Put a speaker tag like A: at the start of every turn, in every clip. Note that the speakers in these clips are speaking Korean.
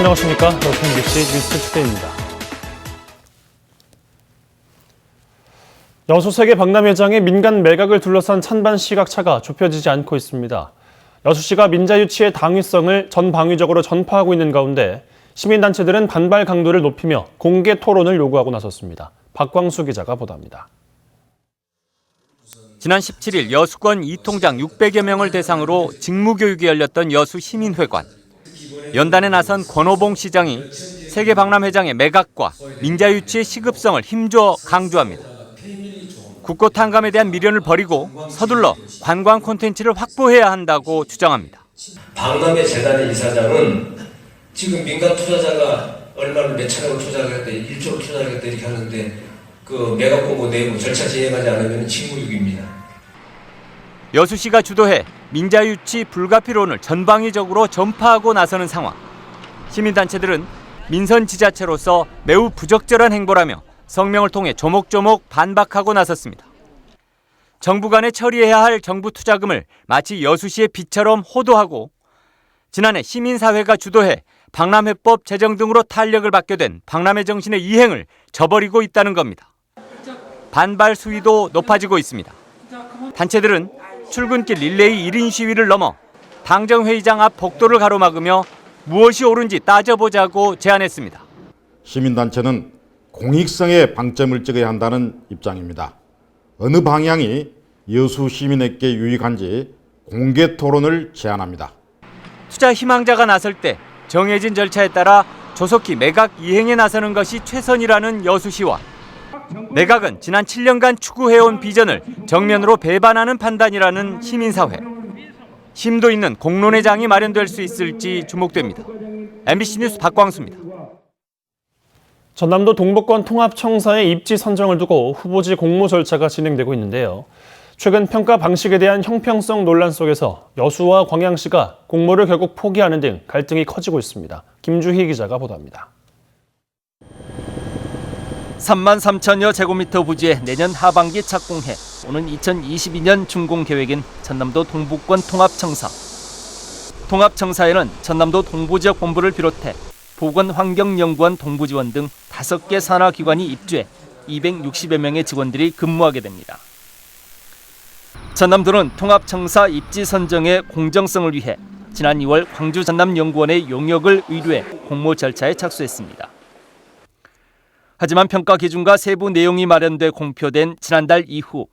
A: 안녕하십니까. 여수 MBC 뉴스투데이입니다. 여수 세계 박람회장의 민간 매각을 둘러싼 찬반 시각차가 좁혀지지 않고 있습니다. 여수시가 민자유치의 당위성을 전방위적으로 전파하고 있는 가운데 시민단체들은 반발 강도를 높이며 공개 토론을 요구하고 나섰습니다. 박광수 기자가 보도합니다.
B: 지난 17일 여수권 2통장 600여 명을 대상으로 직무교육이 열렸던 여수시민회관. 연단에 나선 권오봉 시장이 세계박람회장의 매각과 민자유치의 시급성을 힘줘 강조합니다. 국고 탕감에 대한 미련을 버리고 서둘러 관광 콘텐츠를 확보해야 한다고 주장합니다.
C: 박람회 재단의 이사장은 지금 민간 투자자가 얼마를 몇 천억을 투자하겠다, 1조를 투자하겠다 이렇게 하는데 그 매각 공고 내부 절차 진행하지 않으면 직무유기입니다.
B: 여수시가 주도해 민자유치 불가피론을 전방위적으로 전파하고 나서는 상황. 시민단체들은 민선지자체로서 매우 부적절한 행보라며 성명을 통해 조목조목 반박하고 나섰습니다. 정부 간에 처리해야 할 정부 투자금을 마치 여수시의 빚처럼 호도하고 지난해 시민사회가 주도해 박람회법 제정 등으로 탄력을 받게 된 박람회 정신의 이행을 저버리고 있다는 겁니다. 반발 수위도 높아지고 있습니다. 단체들은 출근길 릴레이 1인 시위를 넘어 당정회의장 앞 복도를 가로막으며 무엇이 옳은지 따져보자고 제안했습니다.
D: 시민단체는 공익성에 방점을 찍어야 한다는 입장입니다. 어느 방향이 여수 시민에게 유익한지 공개 토론을 제안합니다.
B: 투자 희망자가 나설 때 정해진 절차에 따라 조속히 매각 이행에 나서는 것이 최선이라는 여수시와 매각은 지난 7년간 추구해온 비전을 정면으로 배반하는 판단이라는 시민사회. 심도 있는 공론의 장이 마련될 수 있을지 주목됩니다. MBC 뉴스 박광수입니다.
A: 전남도 동북권 통합청사의 입지 선정을 두고 후보지 공모 절차가 진행되고 있는데요. 최근 평가 방식에 대한 형평성 논란 속에서 여수와 광양시가 공모를 결국 포기하는 등 갈등이 커지고 있습니다. 김주희 기자가 보도합니다.
E: 3만 3천여 제곱미터 부지에 내년 하반기 착공해 오는 2022년 준공 계획인 전남도 동북권 통합청사. 통합청사에는 전남도 동부지역 본부를 비롯해 보건환경연구원 동부지원 등 5개 산하기관이 입주해 260여 명의 직원들이 근무하게 됩니다. 전남도는 통합청사 입지 선정의 공정성을 위해 지난 2월 광주 전남연구원의 용역을 의뢰해 공모 절차에 착수했습니다. 하지만 평가 기준과 세부 내용이 마련돼 공표된 지난달 이후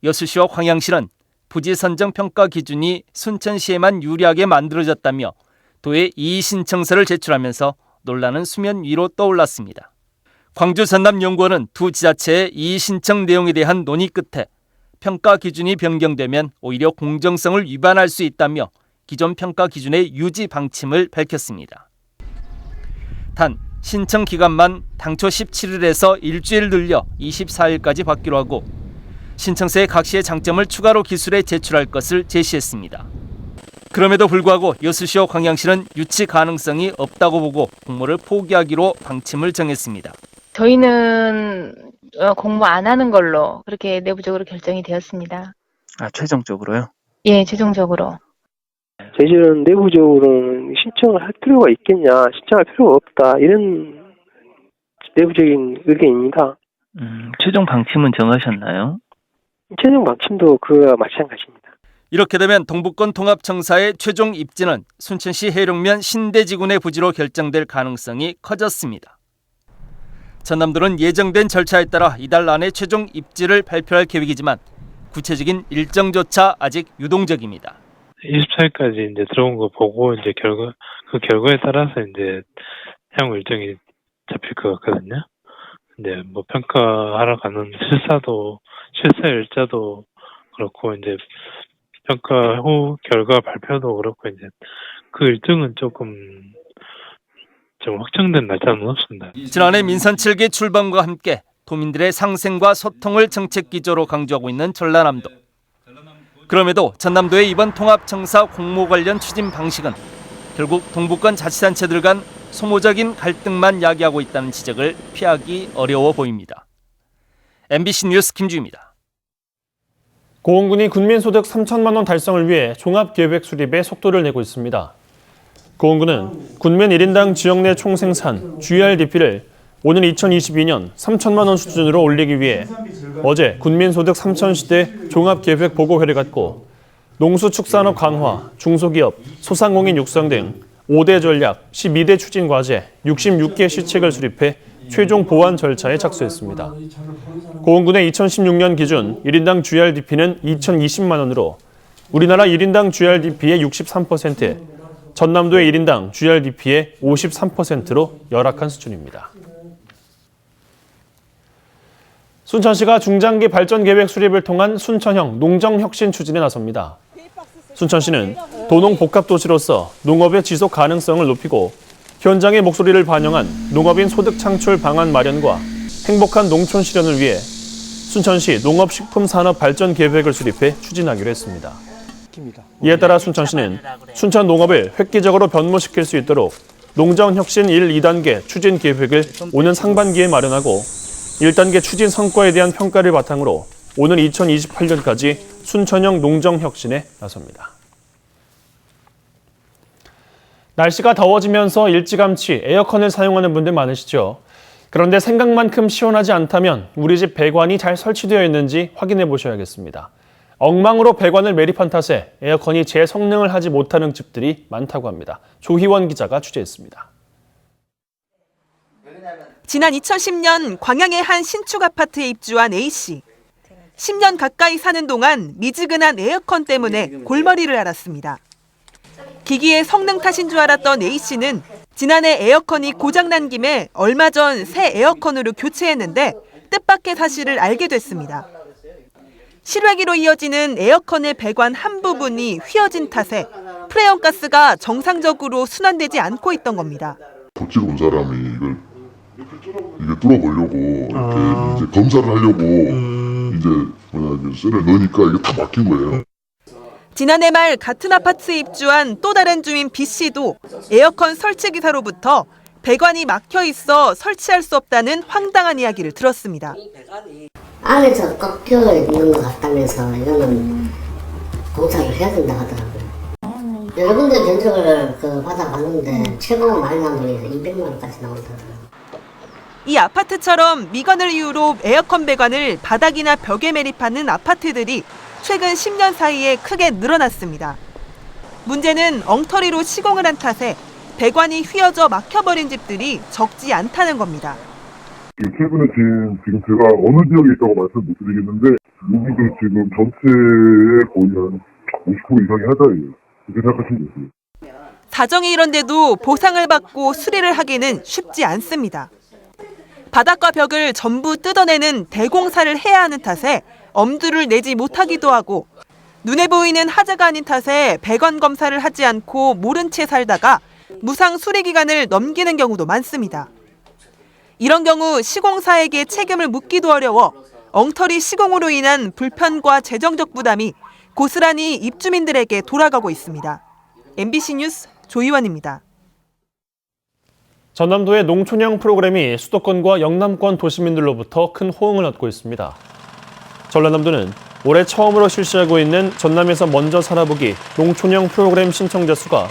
E: 여수시와 광양시는 부지 선정 평가 기준이 순천시에만 유리하게 만들어졌다며 도에 이의 신청서를 제출하면서 논란은 수면 위로 떠올랐습니다. 광주 전남연구원은 두 지자체의 이의 신청 내용에 대한 논의 끝에 평가 기준이 변경되면 오히려 공정성을 위반할 수 있다며 기존 평가 기준의 유지 방침을 밝혔습니다. 단 신청 기간만 당초 17일에서 일주일 늘려 24일까지 받기로 하고 신청서에 각 시의 장점을 추가로 기술해 제출할 것을 제시했습니다. 그럼에도 불구하고 여수시와 광양시는 유치 가능성이 없다고 보고 공모를 포기하기로 방침을 정했습니다.
F: 저희는 공모 안 하는 걸로 그렇게 내부적으로 결정이 되었습니다.
E: 최종적으로요?
F: 예, 최종적으로.
G: 저희들은 내부적으로는 신청을 할 필요가 있겠냐, 신청할 필요가 없다, 이런 내부적인 의견입니다.
E: 최종 방침은 정하셨나요?
G: 최종 방침도 그와 마찬가지입니다.
E: 이렇게 되면 동북권 통합청사의 최종 입지는 순천시 해룡면 신대지군의 부지로 결정될 가능성이 커졌습니다. 전남도는 예정된 절차에 따라 이달 안에 최종 입지를 발표할 계획이지만 구체적인 일정조차 아직 유동적입니다.
H: 24일까지 이제 들어온 거 보고 이제 그 결과에 따라서 이제 향후 일정이 잡힐 것 같거든요. 이제 뭐 평가하러 가는 실사 일자도 그렇고 이제 평가 후 결과 발표도 그렇고 이제 그 일정은 좀 확정된 날짜는 없습니다.
E: 지난해 민선 7기 출범과 함께 도민들의 상생과 소통을 정책 기조로 강조하고 있는 전라남도. 그럼에도 전남도의 이번 통합청사 공모 관련 추진 방식은 결국 동북권 자치단체들 간 소모적인 갈등만 야기하고 있다는 지적을 피하기 어려워 보입니다. MBC 뉴스 김주희입니다.
A: 고흥군이 군민소득 3천만 원 달성을 위해 종합계획 수립에 속도를 내고 있습니다. 고흥군은 군민 1인당 지역 내 총생산 GRDP를 오는 2022년 3천만 원 수준으로 올리기 위해 어제 군민소득 3,000시대 종합계획보고회를 갖고 농수축산업 강화, 중소기업, 소상공인 육성 등 5대 전략, 12대 추진 과제, 66개 시책을 수립해 최종 보완 절차에 착수했습니다. 고흥군의 2016년 기준 1인당 GRDP는 2,020만 원으로 우리나라 1인당 GRDP의 63%, 전남도의 1인당 GRDP의 53%로 열악한 수준입니다. 순천시가 중장기 발전 계획 수립을 통한 순천형 농정혁신 추진에 나섭니다. 순천시는 도농복합도시로서 농업의 지속 가능성을 높이고 현장의 목소리를 반영한 농업인 소득 창출 방안 마련과 행복한 농촌 실현을 위해 순천시 농업식품산업 발전 계획을 수립해 추진하기로 했습니다. 이에 따라 순천시는 순천 농업을 획기적으로 변모시킬 수 있도록 농정혁신 1, 2단계 추진 계획을 오는 상반기에 마련하고 1단계 추진 성과에 대한 평가를 바탕으로 오는 2028년까지 순천형 농정혁신에 나섭니다. 날씨가 더워지면서 일찌감치 에어컨을 사용하는 분들 많으시죠? 그런데 생각만큼 시원하지 않다면 우리 집 배관이 잘 설치되어 있는지 확인해 보셔야겠습니다. 엉망으로 배관을 매립한 탓에 에어컨이 제 성능을 하지 못하는 집들이 많다고 합니다. 조희원 기자가 취재했습니다.
I: 지난 2010년 광양의 한 신축 아파트에 입주한 A씨. 10년 가까이 사는 동안 미지근한 에어컨 때문에 골머리를 앓았습니다. 기기의 성능 탓인 줄 알았던 A씨는 지난해 에어컨이 고장난 김에 얼마 전 새 에어컨으로 교체했는데 뜻밖의 사실을 알게 됐습니다. 실외기로 이어지는 에어컨의 배관 한 부분이 휘어진 탓에 프레온 가스가 정상적으로 순환되지 않고 있던 겁니다.
J: 복지로 온 사람이 이게 뚫어보려고 이렇게 이제 검사를 하려고 이제 쇠를 넣으니까 이게 다 막힌 거예요.
I: 지난해 말 같은 아파트에 입주한 또 다른 주민 B씨도 에어컨 설치 기사로부터 배관이 막혀 있어 설치할 수 없다는 황당한 이야기를 들었습니다.
K: 안에서 꺾여 있는 것 같다면서 이거는 공사를 해야 된다 하더라고요. 여러 군데 견적을 받아봤는데 최고 많이 나온 돈이 200만 원까지 나오더라고요.
I: 이 아파트처럼 미관을 이유로 에어컨 배관을 바닥이나 벽에 매립하는 아파트들이 최근 10년 사이에 크게 늘어났습니다. 문제는 엉터리로 시공을 한 탓에 배관이 휘어져 막혀버린 집들이 적지 않다는 겁니다.
J: 최근에 지금 제가 어느 지역에 있다고 말씀 못 드리겠는데 여기도 지금 전체의 거의 한 50% 이상이 하자예요. 그렇게 생각하시면 되세요.
I: 사정이 이런데도 보상을 받고 수리를 하기는 쉽지 않습니다. 바닥과 벽을 전부 뜯어내는 대공사를 해야 하는 탓에 엄두를 내지 못하기도 하고 눈에 보이는 하자가 아닌 탓에 배관 검사를 하지 않고 모른 채 살다가 무상 수리 기간을 넘기는 경우도 많습니다. 이런 경우 시공사에게 책임을 묻기도 어려워 엉터리 시공으로 인한 불편과 재정적 부담이 고스란히 입주민들에게 돌아가고 있습니다. MBC 뉴스 조희원입니다.
A: 전남도의 농촌형 프로그램이 수도권과 영남권 도시민들로부터 큰 호응을 얻고 있습니다. 전라남도는 올해 처음으로 실시하고 있는 전남에서 먼저 살아보기 농촌형 프로그램 신청자 수가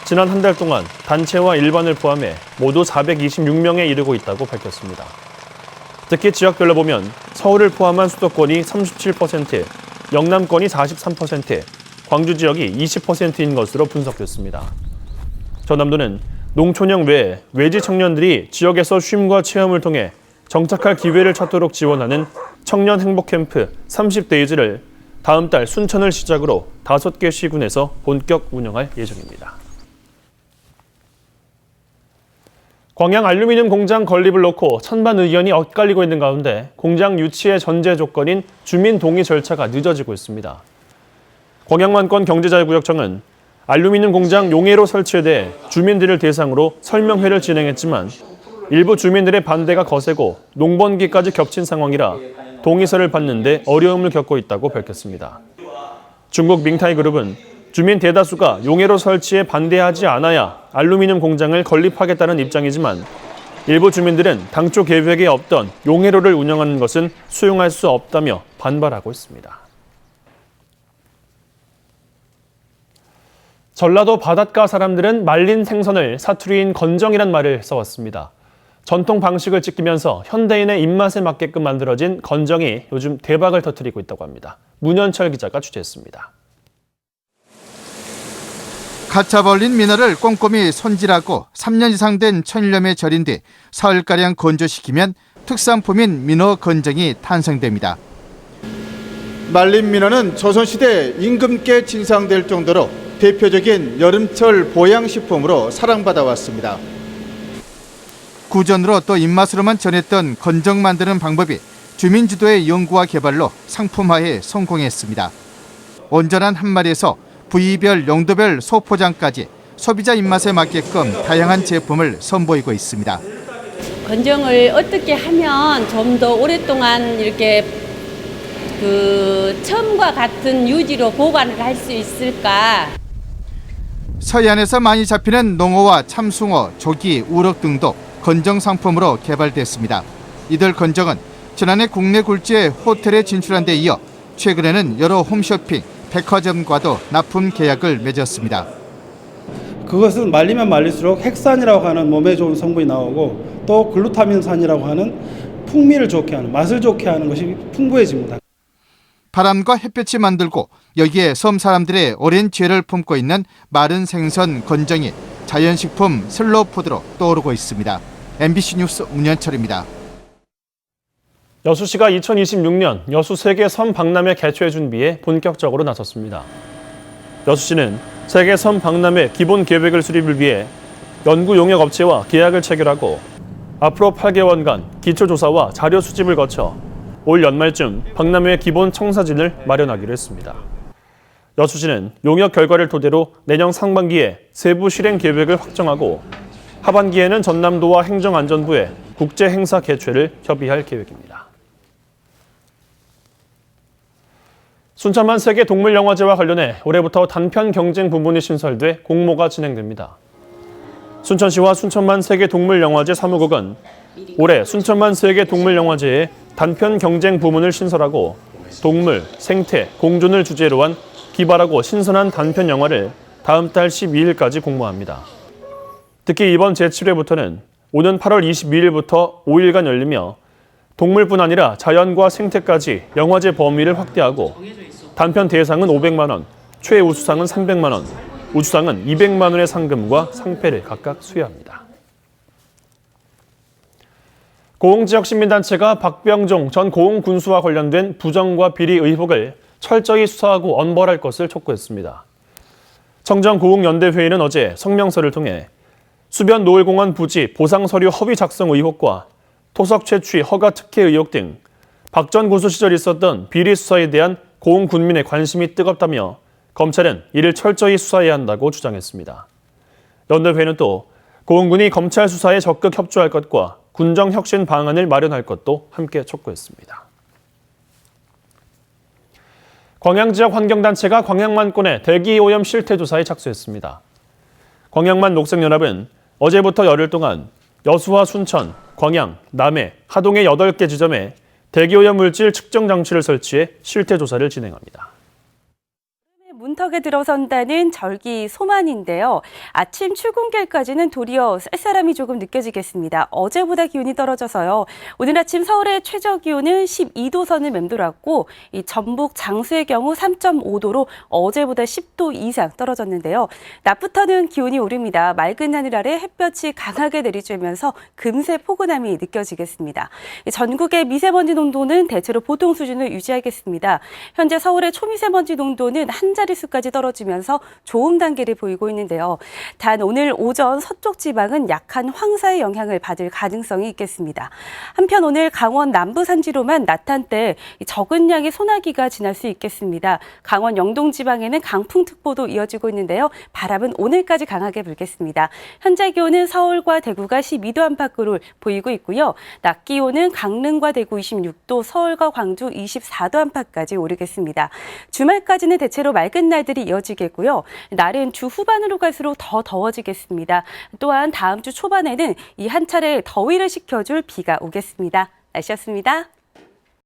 A: 지난 한 달 동안 단체와 일반을 포함해 모두 426명에 이르고 있다고 밝혔습니다. 특히 지역별로 보면 서울을 포함한 수도권이 37%, 영남권이 43%, 광주 지역이 20%인 것으로 분석됐습니다. 전남도는 농촌형 외에 외지 청년들이 지역에서 쉼과 체험을 통해 정착할 기회를 찾도록 지원하는 청년 행복 캠프 30데이즈를 다음 달 순천을 시작으로 5개 시군에서 본격 운영할 예정입니다. 광양 알루미늄 공장 건립을 놓고 찬반 의견이 엇갈리고 있는 가운데 공장 유치의 전제 조건인 주민 동의 절차가 늦어지고 있습니다. 광양만권 경제자유구역청은 알루미늄 공장 용해로 설치에 대해 주민들을 대상으로 설명회를 진행했지만 일부 주민들의 반대가 거세고 농번기까지 겹친 상황이라 동의서를 받는데 어려움을 겪고 있다고 밝혔습니다. 중국 밍타이그룹은 주민 대다수가 용해로 설치에 반대하지 않아야 알루미늄 공장을 건립하겠다는 입장이지만 일부 주민들은 당초 계획에 없던 용해로를 운영하는 것은 수용할 수 없다며 반발하고 있습니다. 전라도 바닷가 사람들은 말린 생선을 사투리인 건정이란 말을 써왔습니다. 전통 방식을 지키면서 현대인의 입맛에 맞게끔 만들어진 건정이 요즘 대박을 터뜨리고 있다고 합니다. 문현철 기자가 취재했습니다.
L: 갓 잡아올린 민어를 꼼꼼히 손질하고 3년 이상 된 천일염에 절인 뒤 사흘가량 건조시키면 특산품인 민어 건정이 탄생됩니다. 말린 민어는 조선시대 임금께 진상될 정도로 대표적인 여름철 보양식품으로 사랑받아 왔습니다. 구전으로 또 입맛으로만 전했던 건정 만드는 방법이 주민주도의 연구와 개발로 상품화에 성공했습니다. 온전한 한 마리에서 부위별, 용도별 소포장까지 소비자 입맛에 맞게끔 다양한 제품을 선보이고 있습니다.
M: 건정을 어떻게 하면 좀 더 오랫동안 이렇게 처음과 같은 유지로 보관을 할 수 있을까?
L: 서해안에서 많이 잡히는 농어와 참숭어, 조기, 우럭 등도 건정 상품으로 개발됐습니다. 이들 건정은 지난해 국내 굴지의 호텔에 진출한 데 이어 최근에는 여러 홈쇼핑, 백화점과도 납품 계약을 맺었습니다.
N: 그것은 말리면 말릴수록 핵산이라고 하는 몸에 좋은 성분이 나오고 또 글루타민산이라고 하는 풍미를 좋게 하는, 맛을 좋게 하는 것이 풍부해집니다.
L: 바람과 햇볕이 만들고 여기에 섬 사람들의 오랜 죄를 품고 있는 마른 생선 건정이 자연식품 슬로푸드로 떠오르고 있습니다. MBC 뉴스 문현철입니다.
A: 여수시가 2026년 여수 세계 섬 박람회 개최 준비에 본격적으로 나섰습니다. 여수시는 세계 섬 박람회 기본 계획을 수립을 위해 연구 용역 업체와 계약을 체결하고 앞으로 8개월간 기초조사와 자료 수집을 거쳐 올 연말쯤 박람회 기본 청사진을 마련하기로 했습니다. 여수시는 용역 결과를 토대로 내년 상반기에 세부 실행 계획을 확정하고 하반기에는 전남도와 행정안전부에 국제 행사 개최를 협의할 계획입니다. 순천만 세계동물영화제와 관련해 올해부터 단편 경쟁 부문이 신설돼 공모가 진행됩니다. 순천시와 순천만 세계동물영화제 사무국은 올해 순천만 세계동물영화제에 단편 경쟁 부문을 신설하고 동물, 생태, 공존을 주제로 한 기발하고 신선한 단편 영화를 다음 달 12일까지 공모합니다. 특히 이번 제7회부터는 오는 8월 22일부터 5일간 열리며 동물뿐 아니라 자연과 생태까지 영화제 범위를 확대하고 단편 대상은 500만 원, 최우수상은 300만 원, 우수상은 200만 원의 상금과 상패를 각각 수여합니다. 고흥지역 시민단체가 박병종 전 고흥군수와 관련된 부정과 비리 의혹을 철저히 수사하고 엄벌할 것을 촉구했습니다. 청정고흥연대회의는 어제 성명서를 통해 수변 노을공원 부지 보상서류 허위 작성 의혹과 토석 채취 허가 특혜 의혹 등 박 전 군수 시절 있었던 비리 수사에 대한 고흥 군민의 관심이 뜨겁다며 검찰은 이를 철저히 수사해야 한다고 주장했습니다. 연대회는 또 고흥군이 검찰 수사에 적극 협조할 것과 군정 혁신 방안을 마련할 것도 함께 촉구했습니다. 광양지역 환경단체가 광양만권의 대기오염 실태조사에 착수했습니다. 광양만 녹색연합은 어제부터 열흘 동안 여수와 순천, 광양, 남해, 하동의 8개 지점에 대기오염 물질 측정 장치를 설치해 실태조사를 진행합니다.
O: 문턱에 들어선다는 절기 소만인데요. 아침 출근길까지는 도리어 쌀쌀함이 조금 느껴지겠습니다. 어제보다 기온이 떨어져서요. 오늘 아침 서울의 최저 기온은 12도 선을 맴돌았고 이 전북 장수의 경우 3.5도로 어제보다 10도 이상 떨어졌는데요. 낮부터는 기온이 오릅니다. 맑은 하늘 아래 햇볕이 강하게 내리쬐면서 금세 포근함이 느껴지겠습니다. 전국의 미세먼지 농도는 대체로 보통 수준을 유지하겠습니다. 현재 서울의 초미세먼지 농도는 한 자릿수까지 떨어지면서 좋음 단계를 보이고 있는데요. 단 오늘 오전 서쪽 지방은 약한 황사의 영향을 받을 가능성이 있겠습니다. 한편 오늘 강원 남부 산지로만 낮 한때 적은 양의 소나기가 지날 수 있겠습니다. 강원 영동 지방에는 강풍특보도 이어지고 있는데요. 바람은 오늘까지 강하게 불겠습니다. 현재 기온은 서울과 대구가 12도 안팎으로 보이고 있고요. 낮 기온은 강릉과 대구 26도, 서울과 광주 24도 안팎까지 오르겠습니다. 주말까지는 대체로 맑은 날들이 이어지겠고요. 날은 주 후반으로 갈수록 더 더워지겠습니다. 또한 다음 주 초반에는 이 한 차례 더위를 식혀줄 비가 오겠습니다. 날씨였습니다.